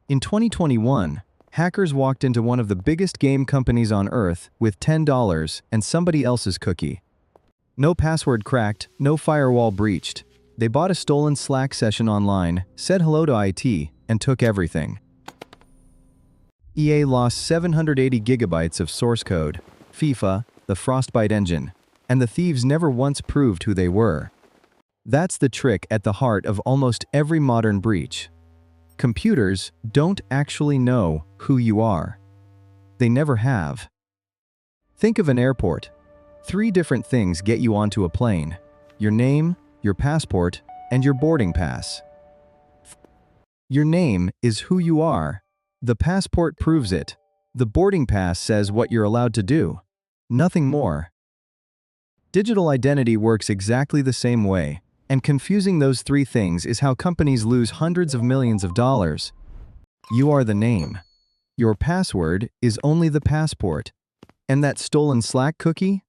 In 2021, hackers walked into one of the biggest game companies on Earth with $10 and somebody else's cookie. No password cracked, no firewall breached. They bought a stolen Slack session online, said hello to IT, and took everything. EA lost 780 gigabytes of source code, FIFA, the Frostbite engine, and the thieves never once proved who they were. That's the trick at the heart of almost every modern breach. Computers don't actually know who you are. They never have. Think of an airport. 3 different things get you onto a plane: your name, your passport, and your boarding pass. Your name is who you are. The passport proves it. The boarding pass says what you're allowed to do. Nothing more. Digital identity works exactly the same way, and confusing those 3 things is how companies lose hundreds of millions of dollars. You are the name. Your password is only the passport. And that stolen Slack cookie?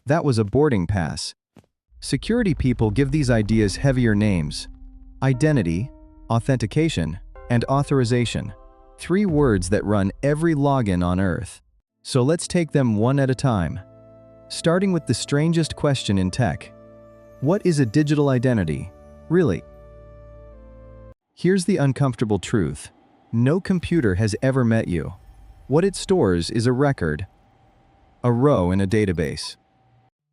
That was a boarding pass. Security people give these ideas heavier names: identity, authentication, and authorization. 3 words that run every login on Earth. So let's take them one at a time. Starting with the strangest question in tech. What is a digital identity, really? Here's the uncomfortable truth. No computer has ever met you. What it stores is a record, a row in a database.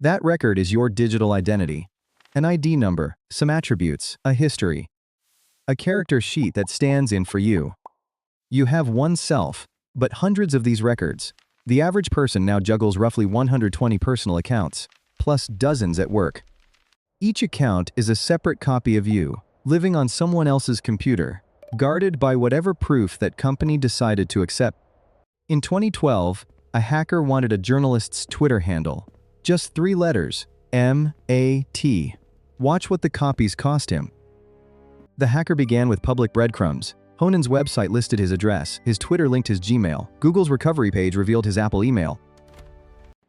That record is your digital identity. An ID number, some attributes, a history. A character sheet that stands in for you. You have one self, but hundreds of these records. The average person now juggles roughly 120 personal accounts, plus dozens at work. Each account is a separate copy of you, living on someone else's computer, guarded by whatever proof that company decided to accept. In 2012, a hacker wanted a journalist's Twitter handle. Just 3 letters, M-A-T. Watch what the copies cost him. The hacker began with public breadcrumbs. Honan's website listed his address, his Twitter linked his Gmail, Google's recovery page revealed his Apple email.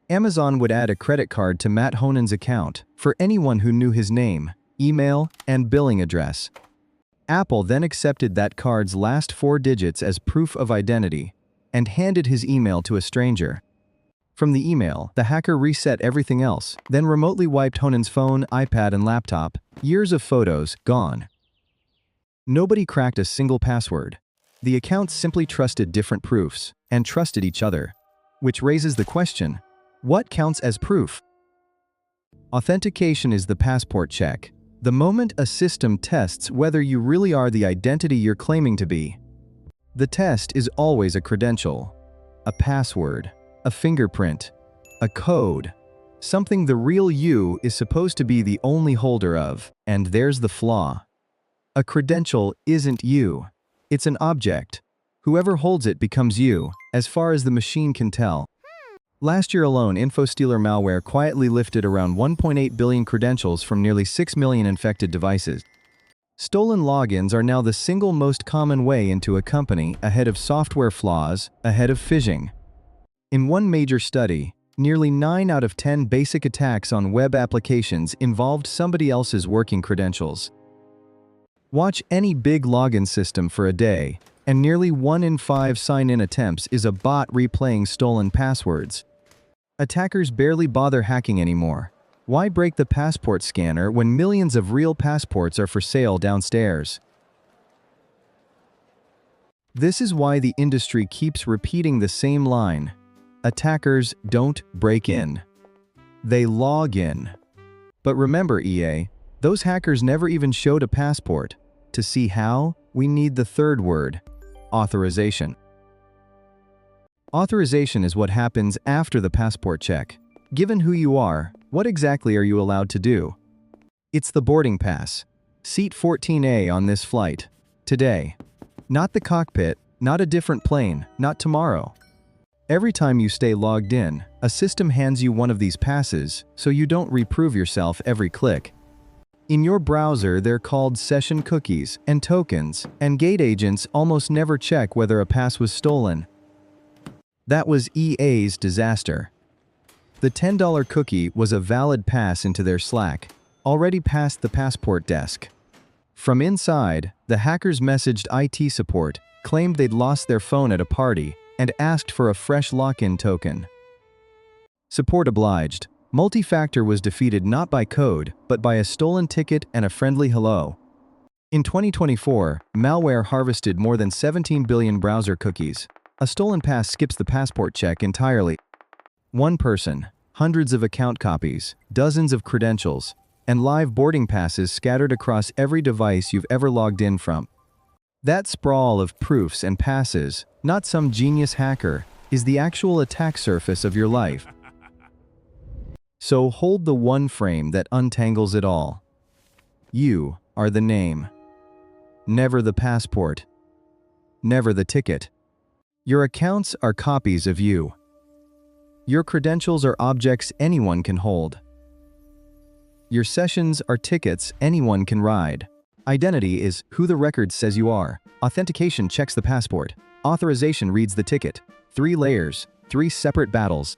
Amazon would add a credit card to Mat Honan's account for anyone who knew his name, email, and billing address. Apple then accepted that card's last 4 digits as proof of identity and handed his email to a stranger. From the email, the hacker reset everything else, then remotely wiped Honan's phone, iPad, and laptop. Years of photos gone. Nobody cracked a single password. The accounts simply trusted different proofs and trusted each other. Which raises the question, what counts as proof? Authentication is the passport check. The moment a system tests whether you really are the identity you're claiming to be. The test is always a credential, a password, a fingerprint, a code, something the real you is supposed to be the only holder of. And there's the flaw. A credential isn't you. It's an object. Whoever holds it becomes you, as far as the machine can tell. Last year alone, Infostealer malware quietly lifted around 1.8 billion credentials from nearly 6 million infected devices. Stolen logins are now the single most common way into a company, ahead of software flaws, ahead of phishing. In one major study, nearly 9 out of 10 basic attacks on web applications involved somebody else's working credentials. Watch any big login system for a day, and nearly 1 in 5 sign-in attempts is a bot replaying stolen passwords. Attackers barely bother hacking anymore. Why break the passport scanner when millions of real passports are for sale downstairs? This is why the industry keeps repeating the same line. Attackers don't break in. They log in. But remember, EA, those hackers never even showed a passport. To see how, we need the 3rd word, authorization. Authorization is what happens after the passport check. Given who you are, what exactly are you allowed to do? It's the boarding pass. Seat 14A on this flight. Today. Not the cockpit, not a different plane, not tomorrow. Every time you stay logged in, a system hands you one of these passes, so you don't reprove yourself every click. In your browser, they're called session cookies and tokens, and gate agents almost never check whether a pass was stolen. That was EA's disaster. The $10 cookie was a valid pass into their Slack, already past the passport desk. From inside, the hackers messaged IT support, claimed they'd lost their phone at a party, and asked for a fresh lock-in token. Support obliged. Multi-factor was defeated not by code, but by a stolen ticket and a friendly hello. In 2024, malware harvested more than 17 billion browser cookies. A stolen pass skips the passport check entirely. One person, hundreds of account copies, dozens of credentials, and live boarding passes scattered across every device you've ever logged in from. That sprawl of proofs and passes, not some genius hacker, is the actual attack surface of your life. So hold the one frame that untangles it all. You are the name. Never the passport. Never the ticket. Your accounts are copies of you. Your credentials are objects anyone can hold. Your sessions are tickets anyone can ride. Identity is who the record says you are. Authentication checks the passport. Authorization reads the ticket. 3 layers, 3 separate battles.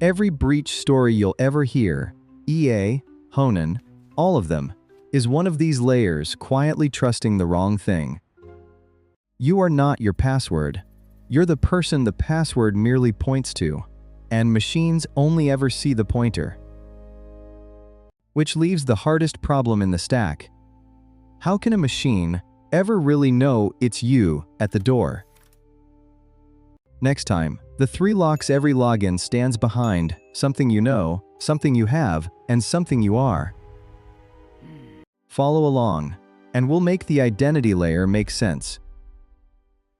Every breach story you'll ever hear, EA, Honan, all of them, is one of these layers quietly trusting the wrong thing. You are not your password. You're the person the password merely points to, and machines only ever see the pointer. Which leaves the hardest problem in the stack. How can a machine ever really know it's you at the door? Next time, the 3 locks every login stands behind: something you know, something you have, and something you are. Follow along, and we'll make the identity layer make sense.